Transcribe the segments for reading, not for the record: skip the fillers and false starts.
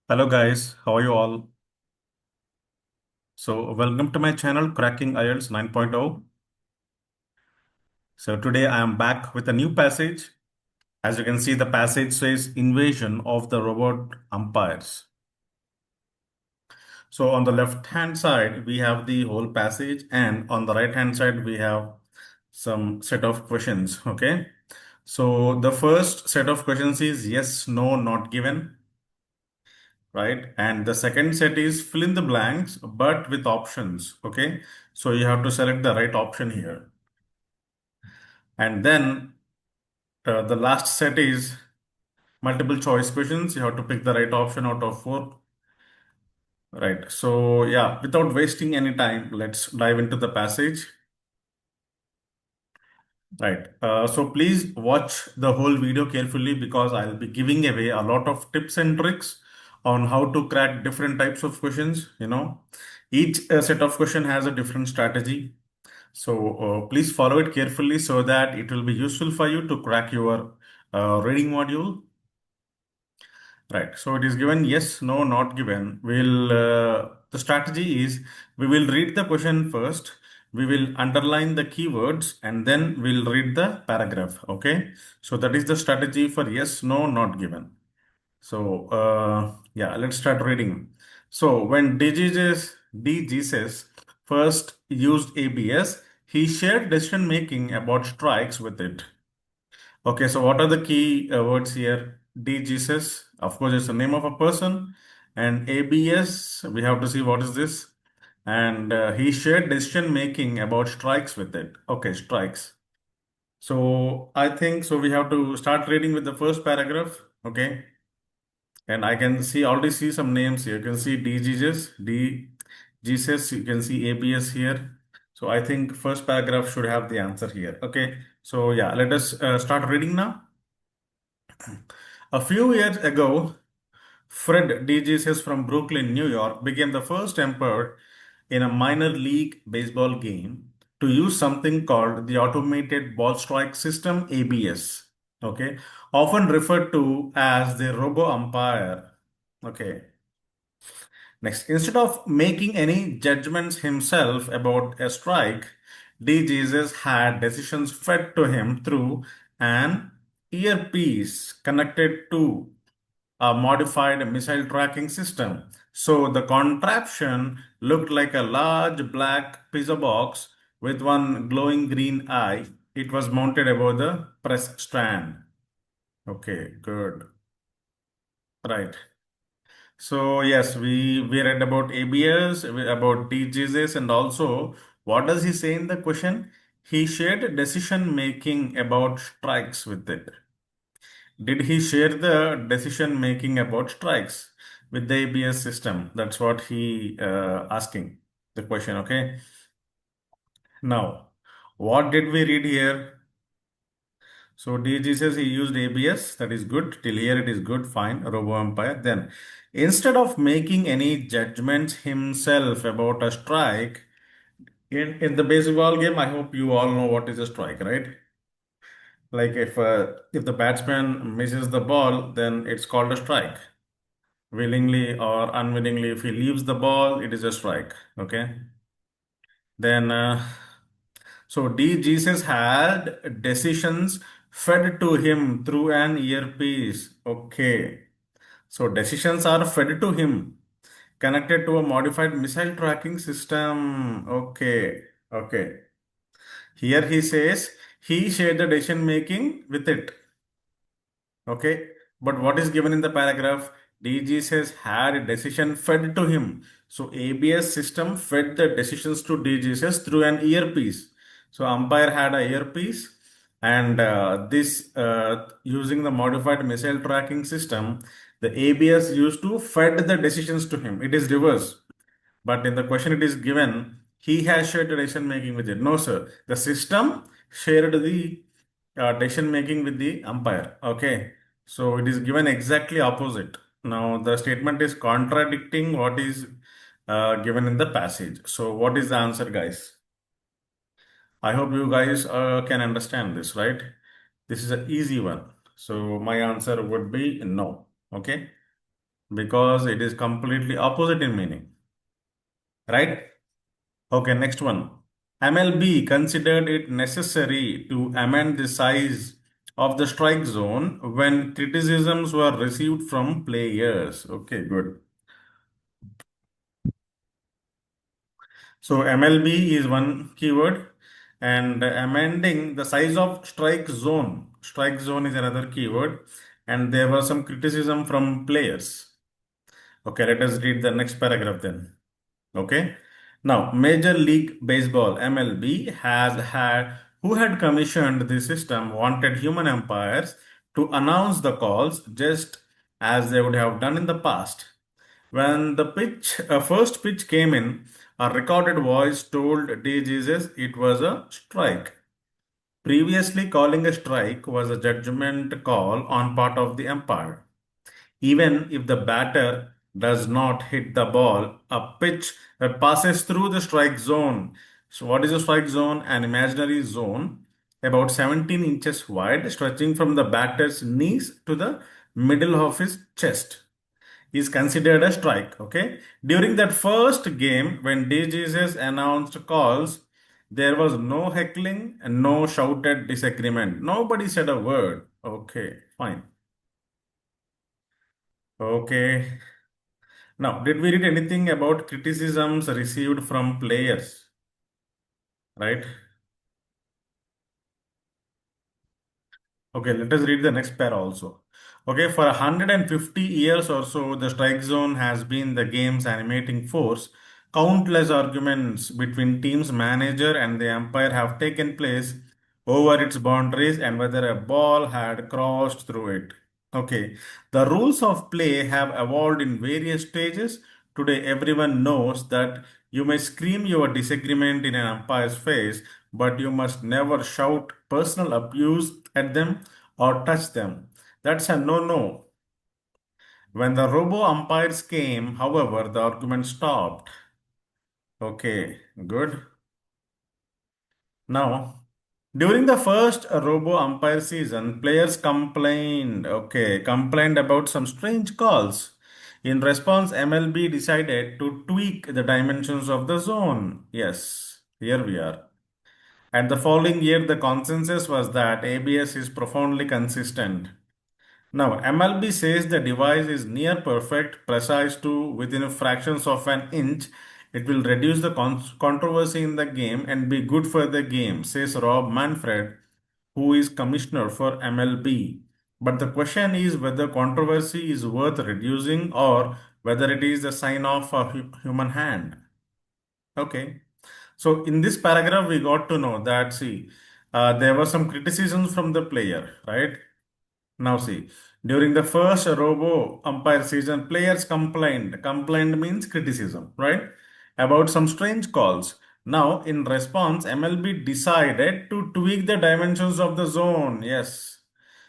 Hello guys, how are you all? So welcome to my channel Cracking IELTS 9.0. So today I am back with a new passage. As you can see, the passage says invasion of the robot umpires. So on the left hand side we have the whole passage, and on the right hand side we have some set of questions. Okay. So the first set of questions is yes, no, not given. Right? And the second set is fill in the blanks, but with options. Okay. So you have to select the right option here. And then the last set is multiple choice questions. You have to pick the right option out of four. Right. So yeah, without wasting any time, let's dive into the passage. Right. So please watch the whole video carefully because I'll be giving away a lot of tips and tricks on how to crack different types of questions. Each set of question has a different strategy. So please follow it carefully so that it will be useful for you to crack your reading module. Right. So it is given yes, no, not given. The strategy is we will read the question first. We will underline the keywords and then we'll read the paragraph. Okay. So that is the strategy for yes, no, not given. So yeah, let's start reading. So when D Jesus first used ABS, he shared decision making about strikes with it. Okay, so what are the key words here? D Jesus, of course, it's the name of a person, and ABS, we have to see what is this. And he shared decision making about strikes with it. Okay, strikes. So I think so. We have to start reading with the first paragraph. Okay, and I can see already see some names here. You can see D Jesus. You can see ABS here. So I think first paragraph should have the answer here. Okay, so yeah, let us start reading now. A few years ago, Fred DeGesus from Brooklyn, New York, became the first umpire in a minor league baseball game to use something called the Automated Ball Strike System (ABS). Okay, often referred to as the Robo Umpire. Okay. Next, instead of making any judgments himself about a strike, DeJesus had decisions fed to him through an earpiece connected to a modified missile tracking system. So the contraption looked like a large black pizza box with one glowing green eye. It was mounted above the press stand. Okay, good. Right. So yes, we read about ABS, about DGS, and also what does he say in the question? He shared decision making about strikes with it. Did he share the decision making about strikes with the ABS system? That's what he asking the question. Okay. Now, what did we read here? So DG says he used ABS. That is good. Till here it is good. Fine. Robo umpire. Then instead of making any judgments himself about a strike, in the baseball game, I hope you all know what is a strike, right? Like if the batsman misses the ball, then it's called a strike. Willingly or unwillingly, if he leaves the ball, it is a strike. Okay. Then so D Jesus had decisions fed to him through an earpiece. Okay. So decisions are fed to him, connected to a modified missile tracking system. Okay. Okay. Here he says he shared the decision making with it. Okay. But what is given in the paragraph? DG says had a decision fed to him. So ABS system fed the decisions to DG says through an earpiece. So umpire had a earpiece, and this using the modified missile tracking system, the ABS used to fed the decisions to him. It is reverse. But in the question it is given, he has shared the decision making with it. No, sir. The system shared the decision making with the umpire. Okay. So it is given exactly opposite. Now the statement is contradicting what is given in the passage. So what is the answer, guys? I hope you guys can understand this, right? This is an easy one. So my answer would be no. Okay. because it is completely opposite in meaning, right? Okay, next one. MLB considered it necessary to amend the size of the strike zone when criticisms were received from players. Okay, good. So MLB is one keyword, and amending the size of strike zone. Strike zone is another keyword, and there was some criticism from players. Okay, let us read the next paragraph then. Okay. Now, Major League Baseball MLB has had who had commissioned the system wanted human umpires to announce the calls just as they would have done in the past. When the first pitch came in, a recorded voice told DJs it was a strike. Previously, calling a strike was a judgment call on part of the umpire. Even if the batter does not hit the ball, a pitch that passes through the strike zone. So, what is a strike zone? An imaginary zone about 17 inches wide, stretching from the batter's knees to the middle of his chest, is considered a strike. Okay. During that first game, when DJs announced calls, there was no heckling and no shouted disagreement. Nobody said a word. Okay, fine. Okay. Now, did we read anything about criticisms received from players? Right? Okay, let us read the next pair also. Okay, for 150 years or so, the strike zone has been the game's animating force. Countless arguments between team's manager and the umpire have taken place over its boundaries and whether a ball had crossed through it. Okay, the rules of play have evolved in various stages. Today, everyone knows that you may scream your disagreement in an umpire's face, but you must never shout personal abuse at them or touch them. That's a no no. When the robo umpires came, however, the argument stopped. Okay, good. Now, during the first robo umpire season, players complained about some strange calls. In response, MLB decided to tweak the dimensions of the zone. Yes, here we are. And the following year, the consensus was that ABS is profoundly consistent. Now, MLB says the device is near perfect, precise to within fractions of an inch. It will reduce the controversy in the game and be good for the game, says Rob Manfred, who is commissioner for MLB. But the question is whether controversy is worth reducing or whether it is a sign of a human hand. Okay. So in this paragraph, we got to know that, see, there were some criticisms from the player, right? Now see, during the first robo umpire season, players complained. Complained means criticism, right? About some strange calls. Now, in response, MLB decided to tweak the dimensions of the zone. Yes.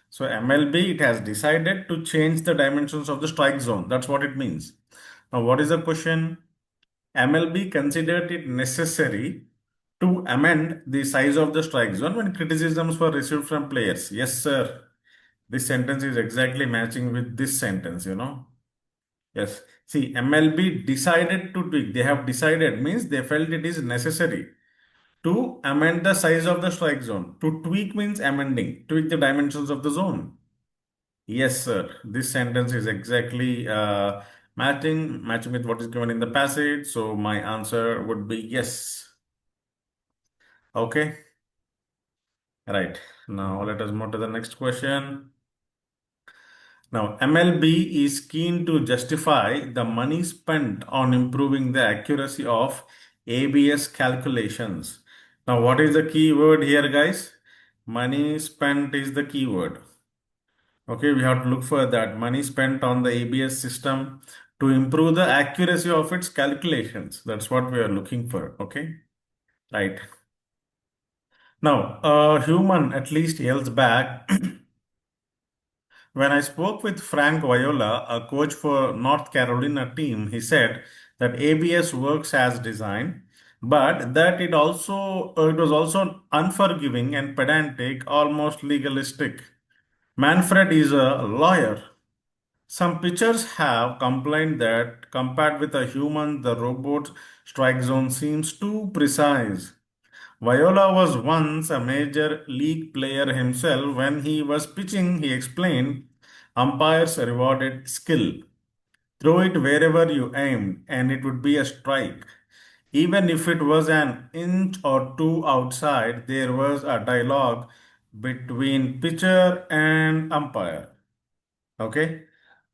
So MLB, it has decided to change the dimensions of the strike zone. That's what it means. Now, what is the question? MLB considered it necessary to amend the size of the strike zone when criticisms were received from players. Yes, sir. This sentence is exactly matching with this sentence. Yes. See, MLB decided to tweak. They have decided means they felt it is necessary to amend the size of the strike zone. To tweak means amending, tweak the dimensions of the zone. Yes, sir. This sentence is exactly matching with what is given in the passage. So my answer would be yes. Okay. Right. Now let us move to the next question. Now, MLB is keen to justify the money spent on improving the accuracy of ABS calculations. Now, what is the key word here, guys? Money spent is the keyword. Okay, we have to look for that money spent on the ABS system to improve the accuracy of its calculations. That's what we are looking for. Okay, right. Now, a human at least yells back. When I spoke with Frank Viola, a coach for North Carolina team, he said that ABS works as designed, but that it was also unforgiving and pedantic, almost legalistic. Manfred is a lawyer. Some pitchers have complained that compared with a human, the robot's strike zone seems too precise. Viola was once a major league player himself. When he was pitching, he explained umpires rewarded skill. Throw it wherever you aimed, and it would be a strike. Even if it was an inch or two outside, there was a dialogue between pitcher and umpire. Okay,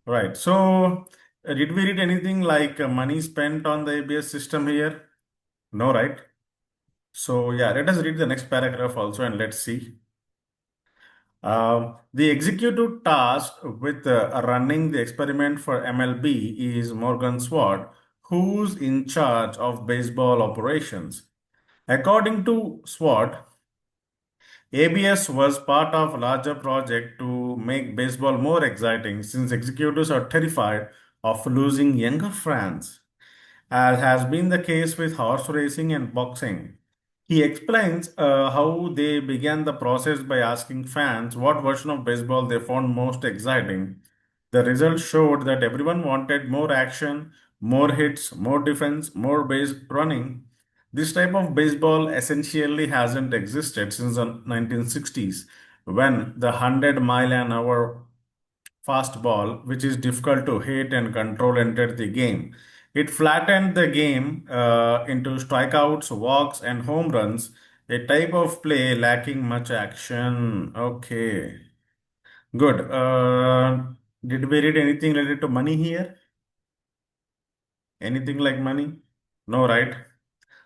right. So, did we read anything like money spent on the ABS system here? No, right? So, yeah, let us read the next paragraph also and let's see. The executive tasked with running the experiment for MLB is Morgan Swart, who's in charge of baseball operations. According to Swart, ABS was part of a larger project to make baseball more exciting since executives are terrified of losing younger fans, as has been the case with horse racing and boxing. He explains how they began the process by asking fans what version of baseball they found most exciting. The results showed that everyone wanted more action, more hits, more defense, more base running. This type of baseball essentially hasn't existed since the 1960s when the 100-mile-an-hour fastball, which is difficult to hit and control, entered the game. It flattened the game into strikeouts, walks, and home runs, a type of play lacking much action. Okay, good. Did we read anything related to money here? Anything like money? No, right?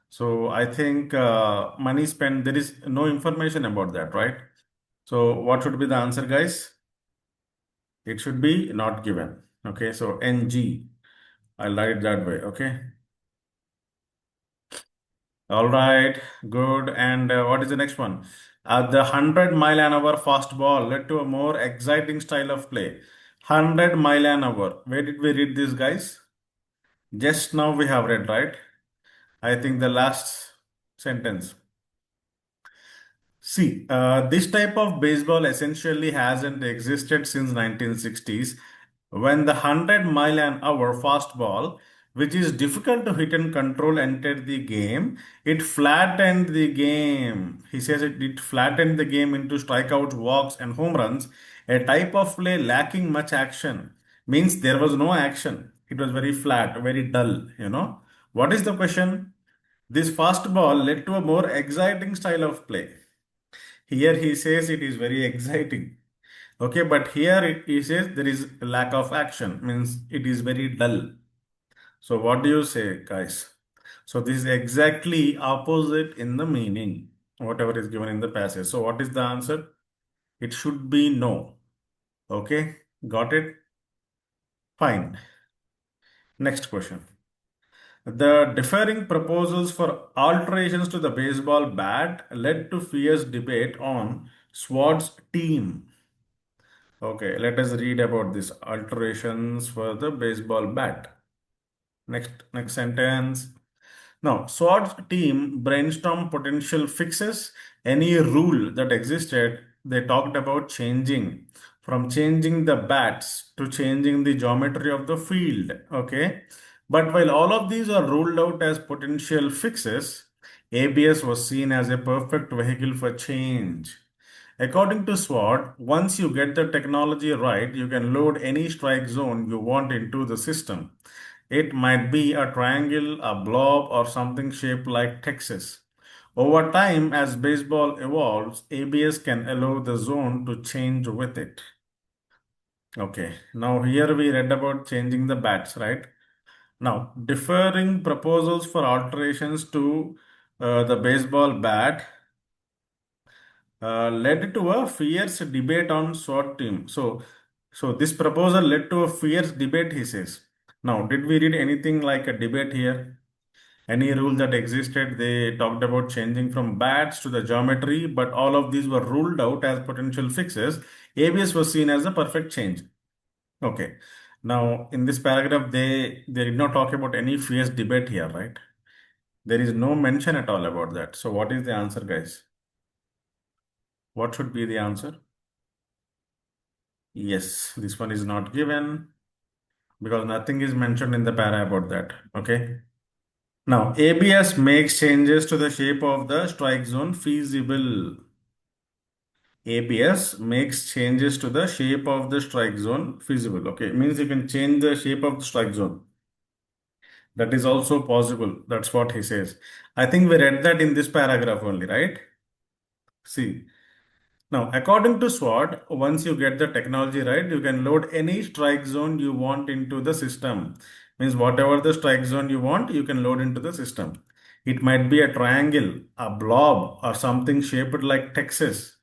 So I think money spent, there is no information about that, right? So what should be the answer, guys? It should be not given. Okay, so NG. I'll write that way. Okay. All right. Good. And what is the next one? The 100-mile-an-hour fastball led to a more exciting style of play. 100-mile-an-hour. Where did we read this, guys? Just now we have read, right? I think the last sentence. See, this type of baseball essentially hasn't existed since 1960s when the 100-mile-an-hour fastball, which is difficult to hit and control, entered the game. It flattened the game. He says it flattened the game into strikeouts, walks, and home runs, a type of play lacking much action. Means there was no action. It was very flat, very dull. What is the question? This fastball led to a more exciting style of play. Here he says it is very exciting. Okay, but here he says there is lack of action, means it is very dull. So what do you say, guys? So this is exactly opposite in the meaning, whatever is given in the passage. So what is the answer? It should be no. Okay, got it? Fine. Next question. The differing proposals for alterations to the baseball bat led to fierce debate on Swart's team. Okay, let us read about these alterations for the baseball bat. Next sentence. Now, Swart's team brainstormed potential fixes. Any rule that existed, they talked about from changing the bats to changing the geometry of the field. Okay, but while all of these are ruled out as potential fixes, ABS was seen as a perfect vehicle for change. According to SWOT, once you get the technology right, you can load any strike zone you want into the system. It might be a triangle, a blob, or something shaped like Texas. Over time, as baseball evolves, ABS can allow the zone to change with it. Okay, now here we read about changing the bats, right? Now, differing proposals for alterations to the baseball bat led to a fierce debate on SWOT team. So this proposal led to a fierce debate, he says. Now, did we read anything like a debate here? Any rule that existed, they talked about changing from bats to the geometry, but all of these were ruled out as potential fixes. ABS was seen as a perfect change. Okay. Now, in this paragraph, they did not talk about any fierce debate here, right? There is no mention at all about that. So, what is the answer, guys? What should be the answer? Yes, this one is not given. because nothing is mentioned in the para about that. Okay. Now, ABS makes changes to the shape of the strike zone feasible. ABS makes changes to the shape of the strike zone feasible. Okay, means you can change the shape of the strike zone. That is also possible. That's what he says. I think we read that in this paragraph only, right? See. Now, according to SWOT, once you get the technology right, you can load any strike zone you want into the system. Means whatever the strike zone you want, you can load into the system. It might be a triangle, a blob, or something shaped like Texas.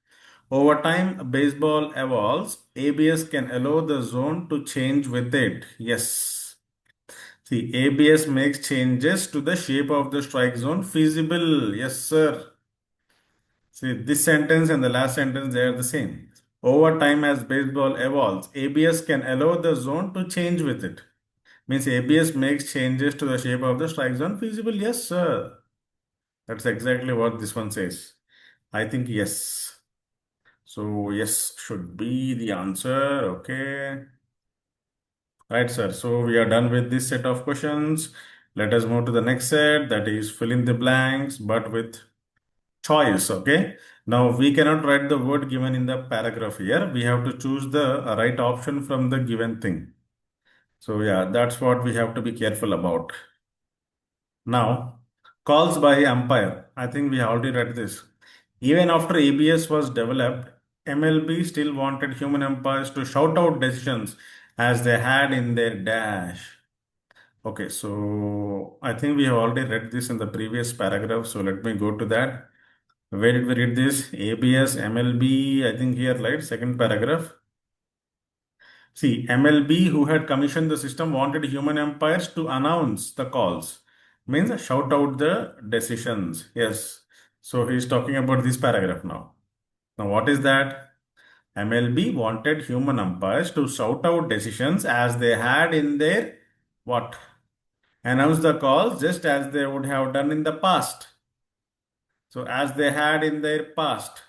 Over time, baseball evolves. ABS can allow the zone to change with it. Yes. See, ABS makes changes to the shape of the strike zone feasible. Yes, sir. See, this sentence and the last sentence, they are the same. Over time, as baseball evolves, ABS can allow the zone to change with it. Means ABS makes changes to the shape of the strike zone feasible. Yes, sir. That's exactly what this one says. I think yes. So, yes should be the answer. Okay. Right, sir. So, we are done with this set of questions. Let us move to the next set, that is fill in the blanks, but with choice. Okay, now we cannot write the word given in the paragraph here. We have to choose the right option from the given thing. So yeah, that's what we have to be careful about. Now, calls by umpire. I think we already read this. Even after ABS was developed, MLB still wanted human umpires to shout out decisions as they had in their dash. Okay, so I think we have already read this in the previous paragraph. So let me go to that. Where did we read this? ABS, MLB, I think here, right? Second paragraph. See, MLB, who had commissioned the system, wanted human umpires to announce the calls. Means shout out the decisions. Yes. So he's talking about this paragraph now. Now, what is that? MLB wanted human umpires to shout out decisions as they had in their what? Announce the calls just as they would have done in the past. So, as they had in their past.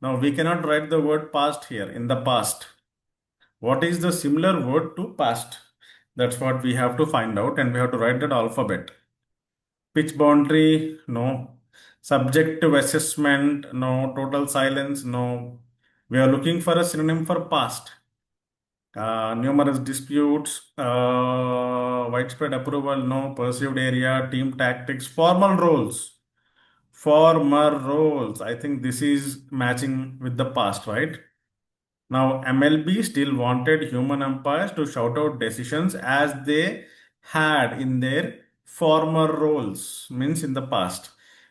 Now we cannot write the word past here in the past. What is the similar word to past? That's what we have to find out and we have to write that alphabet. Pitch boundary, no. Subjective assessment, no. Total silence, no. We are looking for a synonym for past. Numerous disputes, widespread approval, no. Perceived area, team tactics, formal roles. Former roles. I think this is matching with the past, right? Now, MLB still wanted human umpires to shout out decisions as they had in their former roles, means in the past.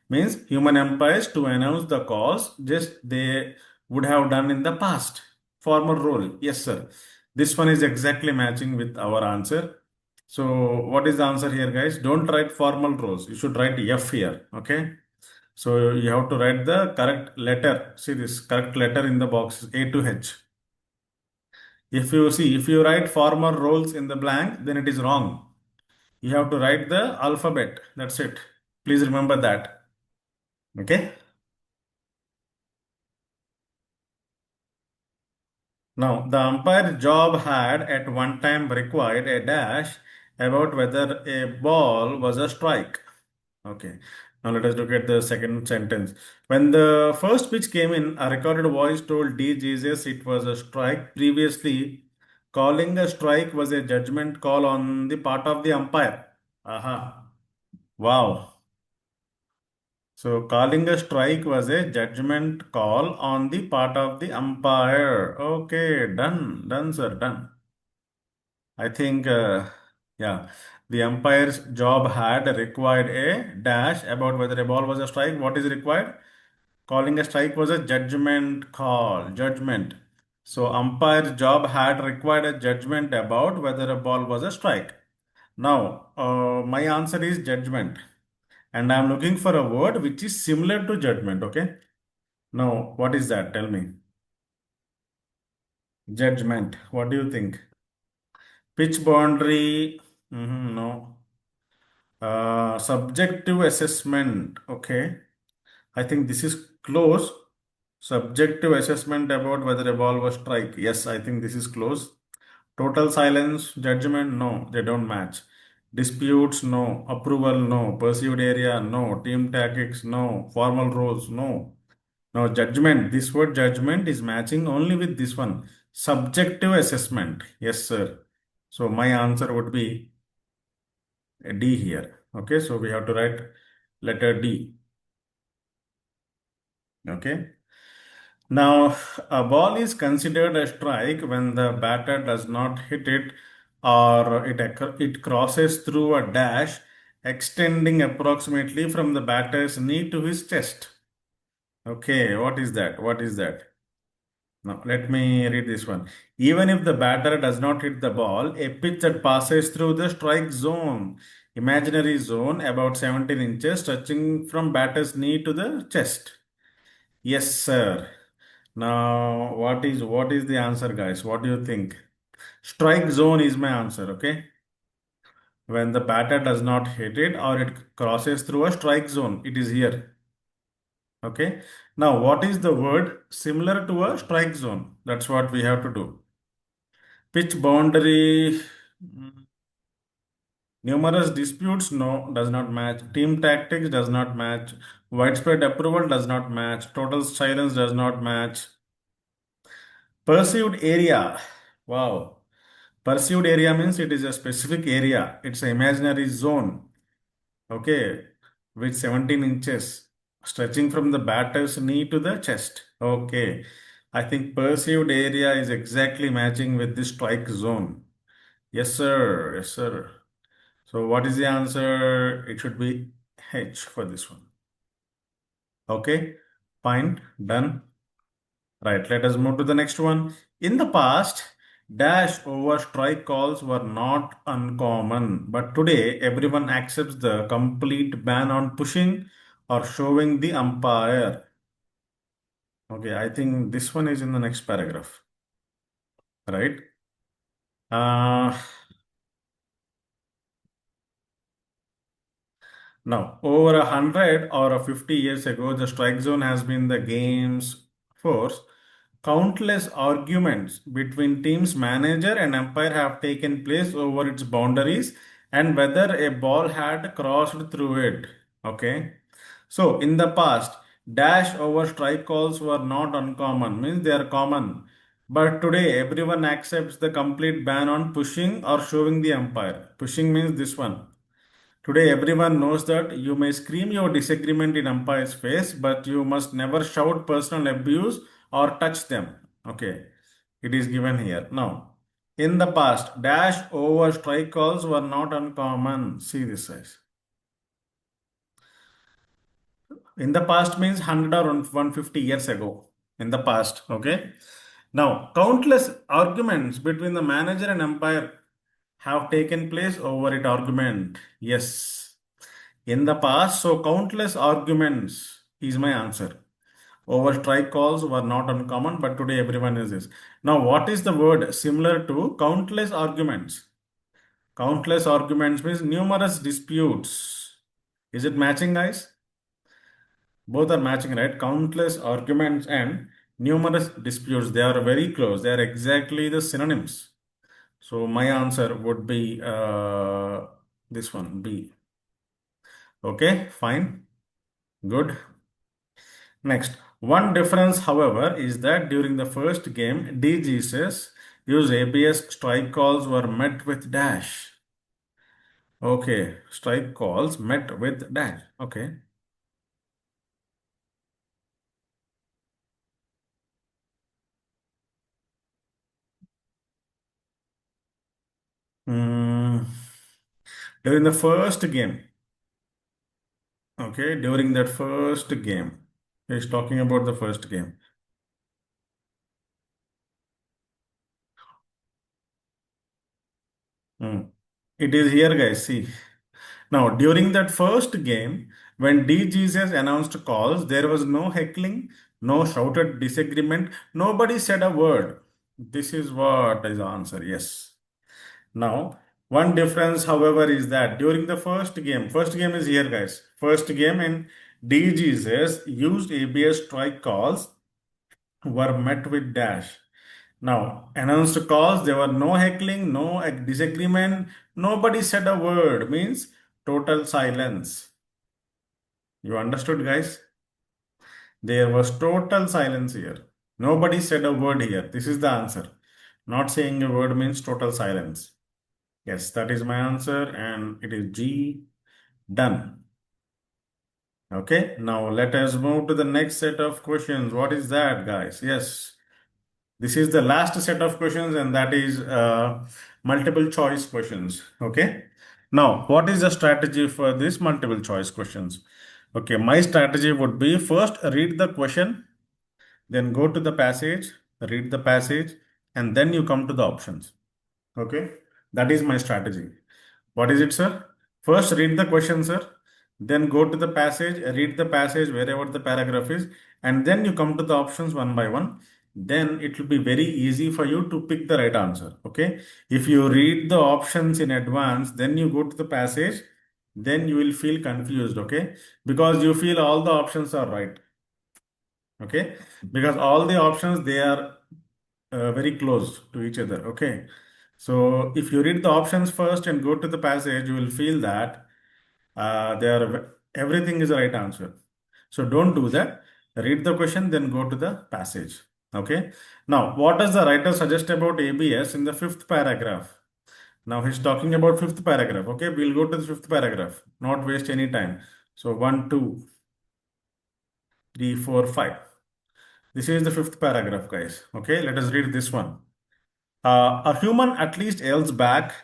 Means human umpires to announce the calls, just they would have done in the past. Former role. Yes, sir. This one is exactly matching with our answer. So, what is the answer here, guys? Don't write formal roles. You should write F here. Okay. So, you have to write the correct letter. See this correct letter in the box A to H. If you see, if you write former roles in the blank, then it is wrong. You have to write the alphabet. That's it. Please remember that. Okay. Now, the umpire job had at one time required a dash about whether a ball was a strike. Okay. Now let us look at the second sentence. When the first pitch came in, a recorded voice told D. Jesus it was a strike. Previously, calling a strike was a judgment call on the part of the umpire. Aha. Wow. So calling a strike was a judgment call on the part of the umpire. Okay, done. Done, sir. Done. I think, yeah, the umpire's job had required a dash about whether a ball was a strike. What is required? Calling a strike was a judgment call. Judgment. So umpire's job had required a judgment about whether a ball was a strike. Now, my answer is judgment. And I'm looking for a word which is similar to judgment. Okay. Now, what is that? Tell me. Judgment. What do you think? Pitch boundary. No. Subjective assessment. Okay. I think this is close. Subjective assessment about whether a ball was strike. Yes, I think this is close. Total silence, judgment, no, they don't match. Disputes, no. Approval, no. Perceived area, no. Team tactics, no. Formal roles, no. Now, judgment, this word judgment is matching only with this one. Subjective assessment. Yes, sir. So, my answer would be a D here. Okay, so we have to write letter D. Okay. Now, a ball is considered a strike when the batter does not hit it or it crosses through a dash extending approximately from the batter's knee to his chest. Okay, what is that? What is that? Now, let me read this one. Even if the batter does not hit the ball, a pitch that passes through the strike zone, imaginary zone about 17 inches, stretching from batter's knee to the chest. Yes, sir. Now, what is the answer, guys? What do you think? Strike zone is my answer, okay? When the batter does not hit it or it crosses through a strike zone, it is here. Okay. Now, what is the word similar to a strike zone? That's what we have to do. Pitch boundary, numerous disputes, no, does not match. Team tactics does not match. Widespread approval does not match. Total silence does not match. Perceived area, wow. Perceived area means it is a specific area. It's an imaginary zone, okay, with 17 inches stretching from the batter's knee to the chest. Okay, I think perceived area is exactly matching with the strike zone. Yes, sir. Yes, sir. So, what is the answer? It should be H for this one. Okay, fine, done. Right, let us move to the next one. In the past, dash over strike calls were not uncommon, but today everyone accepts the complete ban on pushing or showing the umpire. Okay, I think this one is in the next paragraph, right? Uh, Now, over 100 or 50 years ago, the strike zone has been the game's force. Countless arguments between teams manager and umpire have taken place over its boundaries and whether a ball had crossed through it. Okay. So, in the past, dash over strike calls were not uncommon, means they are common. But today, everyone accepts the complete ban on pushing or showing the umpire. Pushing means this one. Today, everyone knows that you may scream your disagreement in umpire's face, but you must never shout personal abuse or touch them. Okay, it is given here. Now, in the past, dash over strike calls were not uncommon. See this size. In the past means 100 or 150 years ago. In the past, okay. Now, countless arguments between the manager and umpire have taken place over it argument. Yes. In the past, so countless arguments is my answer. Over strike calls were not uncommon, but today everyone is this. Now, what is the word similar to countless arguments? Countless arguments means numerous disputes. Is it matching, guys? Both are matching, right? Countless arguments and numerous disputes. They are very close. They are exactly the synonyms. So, my answer would be this one, B. Okay, fine. Good. Next, one difference, however, is that during the first game, DGCs used ABS strike calls were met with dash. Okay, strike calls met with dash. Okay. Hmm. During the first game, okay, during that first game, he's talking about the first game. Hmm. It is here, guys. See. Now, during that first game, when DGCs announced calls, there was no heckling, no shouted disagreement, nobody said a word. This is what is the answer, yes. Now, one difference, however, is that during the first game is here, guys. First game in DGCs used ABS strike calls were met with dash. Now, announced calls, there were no heckling, no disagreement, nobody said a word, means total silence. You understood, guys? There was total silence here. Nobody said a word here. This is the answer. Not saying a word means total silence. Yes, that is my answer, and it is G. Done. Okay, now let us move to the next set of questions. What is that, guys? Yes, this is the last set of questions, and that is multiple choice questions. Okay, now what is the strategy for this multiple choice questions? Okay, my strategy would be first read the question, then go to the passage, read the passage, and then you come to the options. Okay, that is my strategy. What is it, sir? First, read the question, sir. Then go to the passage, read the passage wherever the paragraph is, and then you come to the options one by one. Then it will be very easy for you to pick the right answer. Okay. If you read the options in advance, then you go to the passage, then you will feel confused. Okay. Because you feel all the options are right. Okay. Because all the options, they are very close to each other. Okay. So if you read the options first and go to the passage, you will feel that everything is the right answer. So don't do that. Read the question, then go to the passage. Okay. Now, what does the writer suggest about ABS in the fifth paragraph? Now he's talking about fifth paragraph. Okay, we'll go to the fifth paragraph. Not waste any time. So one, two, three, four, five. This is the fifth paragraph, guys. Okay, let us read this one. A human at least yells back.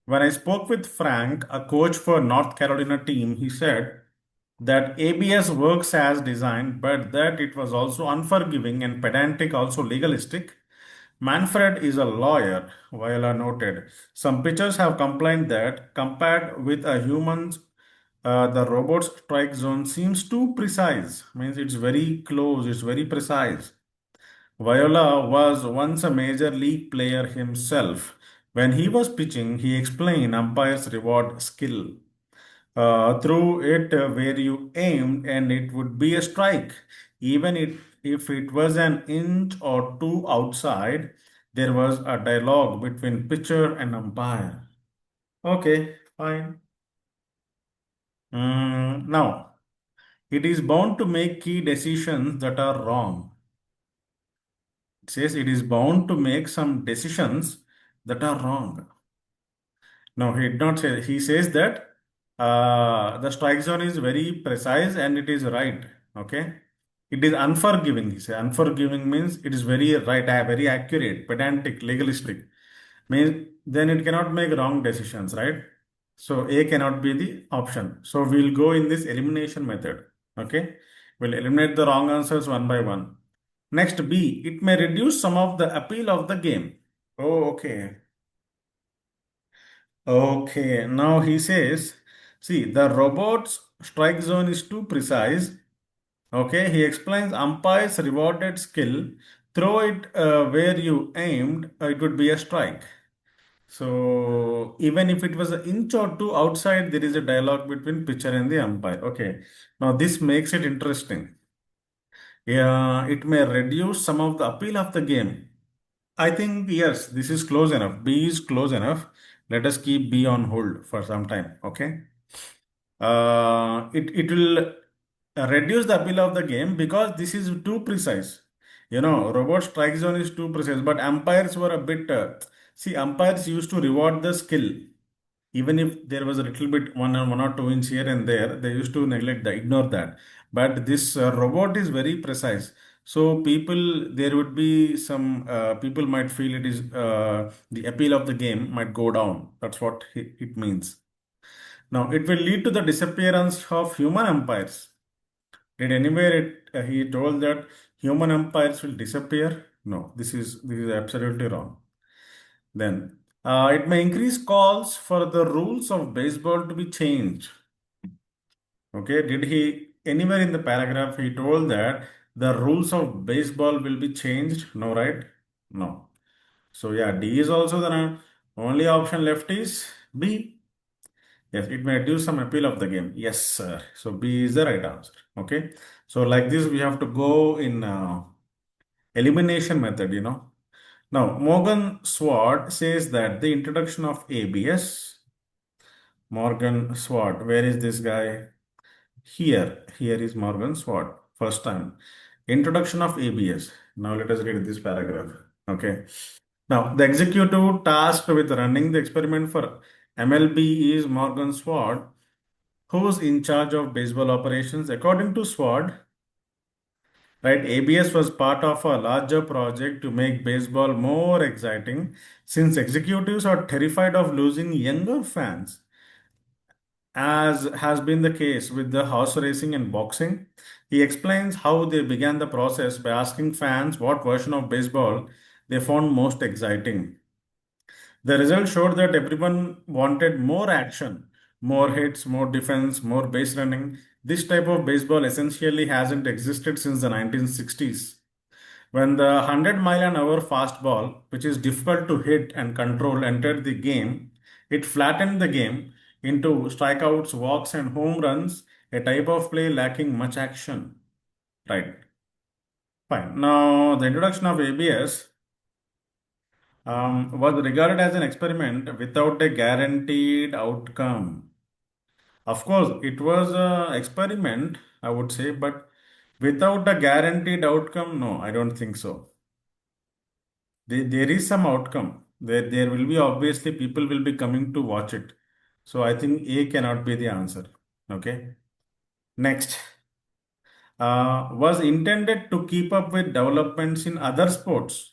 When I spoke with Frank, a coach for North Carolina team, he said that ABS works as designed, but that it was also unforgiving and pedantic, also legalistic. Manfred is a lawyer, Viola noted. Some pitchers have complained that compared with a human's, the robot's strike zone seems too precise. Means it's very close, it's very precise. Viola was once a major league player himself. When he was pitching, he explained umpires reward skill. Through it, where you aimed, and it would be a strike. Even if it was an inch or two outside, there was a dialogue between pitcher and umpire. Okay, fine. Now, it is bound to make key decisions that are wrong. It says it is bound to make some decisions that are wrong. No, he did not say. He says that the strike zone is very precise and it is right. Okay. It is unforgiving. He says unforgiving means it is very right, very accurate, pedantic, legalistic. Means then it cannot make wrong decisions, right? So A cannot be the option. So we'll go in this elimination method. Okay. We'll eliminate the wrong answers one by one. Next B, it may reduce some of the appeal of the game. Oh, okay. Okay, now he says, see, the robot's strike zone is too precise. Okay, he explains umpires rewarded skill. Throw it where you aimed, it would be a strike. So even if it was an inch or two outside, there is a dialogue between pitcher and the umpire. Okay, now this makes it interesting. Yeah, it may reduce some of the appeal of the game. I think yes, this is close enough. B is close enough. Let us keep B on hold for some time. Okay. It will reduce the appeal of the game because this is too precise. Robot strike zone is too precise, but umpires were a bit. See, umpires used to reward the skill. Even if there was a little bit one or two inch here and there, they used to neglect that, ignore that. But this robot is very precise. So there would be some people might feel it is the appeal of the game might go down. That's what it means. Now it will lead to the disappearance of human umpires. Did anywhere he told that human umpires will disappear? No, this is absolutely wrong. Then it may increase calls for the rules of baseball to be changed. Okay, did he anywhere in the paragraph he told that the rules of baseball will be changed? No, right? No. So yeah, D is also the only option left is B. Yes, it may reduce some appeal of the game. Yes, sir. So B is the right answer. Okay. So like this, we have to go in elimination method. Now, Morgan Sword says that the introduction of ABS, Morgan Sword, where is this guy? Here is Morgan Sword, first time. Introduction of ABS. Now let us read this paragraph. Okay. Now, the executive tasked with running the experiment for MLB is Morgan Sword, who's in charge of baseball operations. According to Sword, right, ABS was part of a larger project to make baseball more exciting since executives are terrified of losing younger fans, as has been the case with the horse racing and boxing. He explains how they began the process by asking fans what version of baseball they found most exciting. The result showed that everyone wanted more action, more hits, more defense, more base running. This type of baseball essentially hasn't existed since the 1960s. When the 100-mile-an-hour fastball, which is difficult to hit and control, entered the game, it flattened the game into strikeouts, walks, and home runs, a type of play lacking much action. Right. Fine. Now, the introduction of ABS was regarded as an experiment without a guaranteed outcome. Of course, it was an experiment, I would say, but without a guaranteed outcome, no, I don't think so. There is some outcome. There will be obviously people will be coming to watch it. So I think A cannot be the answer. Okay. Next, was intended to keep up with developments in other sports.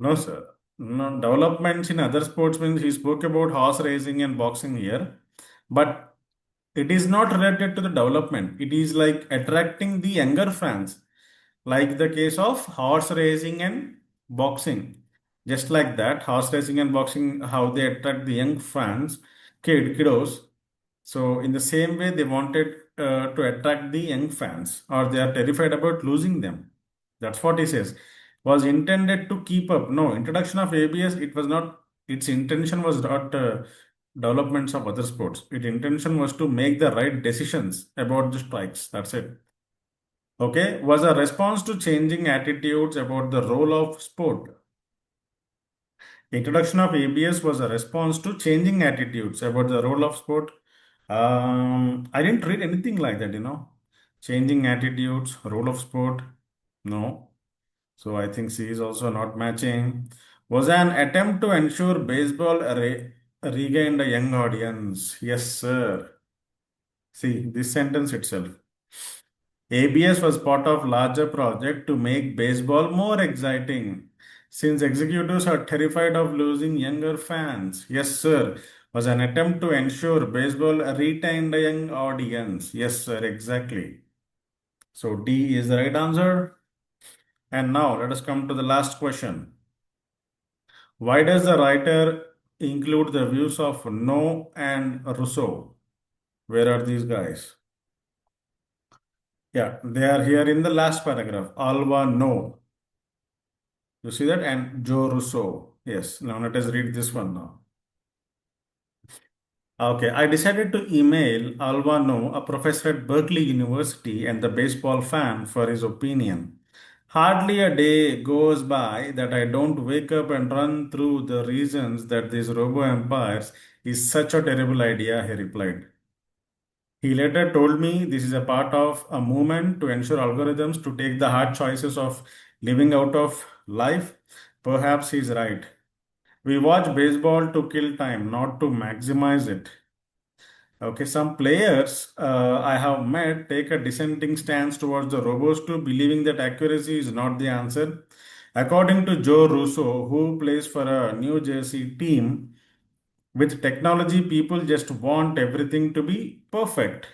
No, sir. No, developments in other sports means he spoke about horse racing and boxing here, but it is not related to the development. It is like attracting the younger fans, like the case of horse racing and boxing. Just like that, horse racing and boxing, how they attract the young fans, kiddos. So in the same way, they wanted to attract the young fans, or they are terrified about losing them. That's what he says. Was intended to keep up. No, introduction of ABS, it was not, its intention was not developments of other sports. Its intention was to make the right decisions about the strikes. That's it. Okay. Was a response to changing attitudes about the role of sport. Introduction of ABS was a response to changing attitudes about the role of sport. I didn't read anything like that. Changing attitudes, role of sport. No. So I think C is also not matching. Was an attempt to ensure baseball regained a young audience. Yes, sir. See, this sentence itself. ABS was part of larger project to make baseball more exciting. Since executives are terrified of losing younger fans. Yes, sir. Was an attempt to ensure baseball retained a young audience. Yes, sir, exactly. So D is the right answer. And now let us come to the last question. Why does the writer include the views of No and Rousseau? Where are these guys? Yeah, they are here in the last paragraph. Alva No. You see that? And Joe Rousseau. Yes. Now let us read this one now. Okay, I decided to email Alva No, a professor at Berkeley University and the baseball fan, for his opinion. Hardly a day goes by that I don't wake up and run through the reasons that these robo empires is such a terrible idea, he replied. He later told me this is a part of a movement to ensure algorithms to take the hard choices of living out of life. Perhaps he's right. We watch baseball to kill time, not to maximize it. Okay, some players I have met take a dissenting stance towards the robots too, believing that accuracy is not the answer. According to Joe Russo, who plays for a New Jersey team, with technology, people just want everything to be perfect.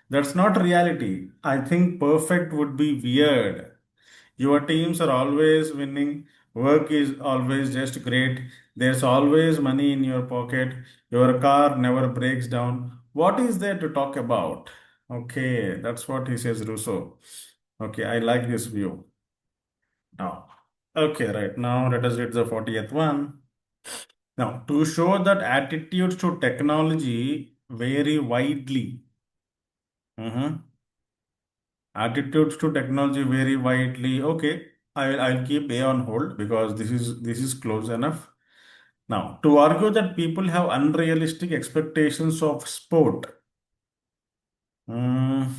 That's not reality. I think perfect would be weird. Your teams are always winning. Work is always just great. There's always money in your pocket. Your car never breaks down. What is there to talk about? Okay, that's what he says, Russo. Okay, I like this view. Now, okay, right now let us read the 40th one. Now, to show that attitudes to technology vary widely. Mhm. Attitudes to technology vary widely. Okay. I'll keep A on hold because this is close enough. Now, to argue that people have unrealistic expectations of sport. mm,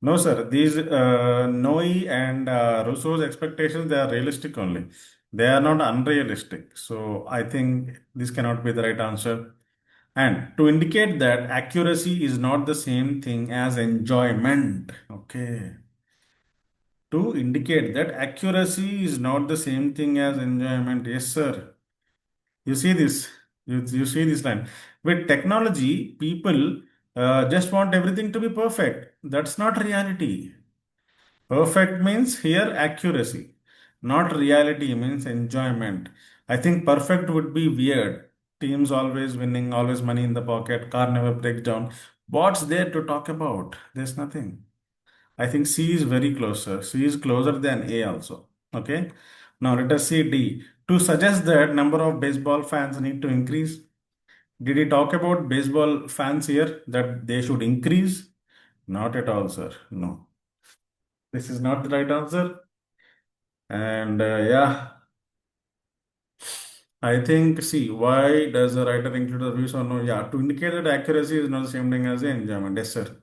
no, sir. These Noe and Rousseau's expectations, they are realistic only. They are not unrealistic. So I think this cannot be the right answer. And to indicate that accuracy is not the same thing as enjoyment. Okay. To indicate that accuracy is not the same thing as enjoyment. Yes, sir. You see this. You see this line. With technology, people just want everything to be perfect. That's not reality. Perfect means here accuracy, not reality means enjoyment. I think perfect would be weird. Teams always winning, always money in the pocket, car never breaks down. What's there to talk about? There's nothing. I think C is very closer. C is closer than A also. Okay. Now let us see D. To suggest that number of baseball fans need to increase. Did he talk about baseball fans here that they should increase? Not at all, sir. No. This is not the right answer. And yeah, I think, see, why does the writer include the views or no? Yeah, to indicate that accuracy is not the same thing as the enjoyment. Yes, sir.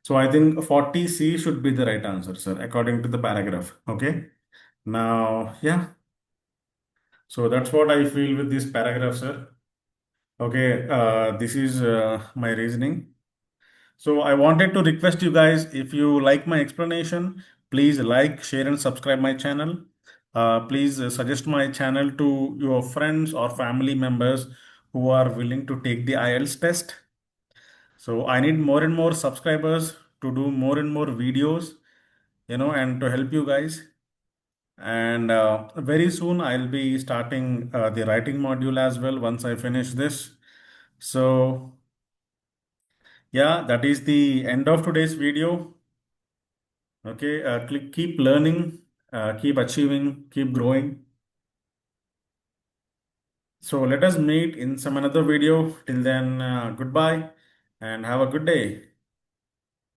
So I think 40C should be the right answer, sir, according to the paragraph. Okay. Now, yeah. So that's what I feel with this paragraph, sir. Okay. This is my reasoning. So I wanted to request you guys, if you like my explanation, please like, share, and subscribe my channel. Please suggest my channel to your friends or family members who are willing to take the IELTS test. So I need more and more subscribers to do more and more videos, and to help you guys. And very soon I'll be starting the writing module as well once I finish this. So yeah, that is the end of today's video. Okay, keep learning, keep achieving, keep growing. So let us meet in some another video. Till then, goodbye and have a good day.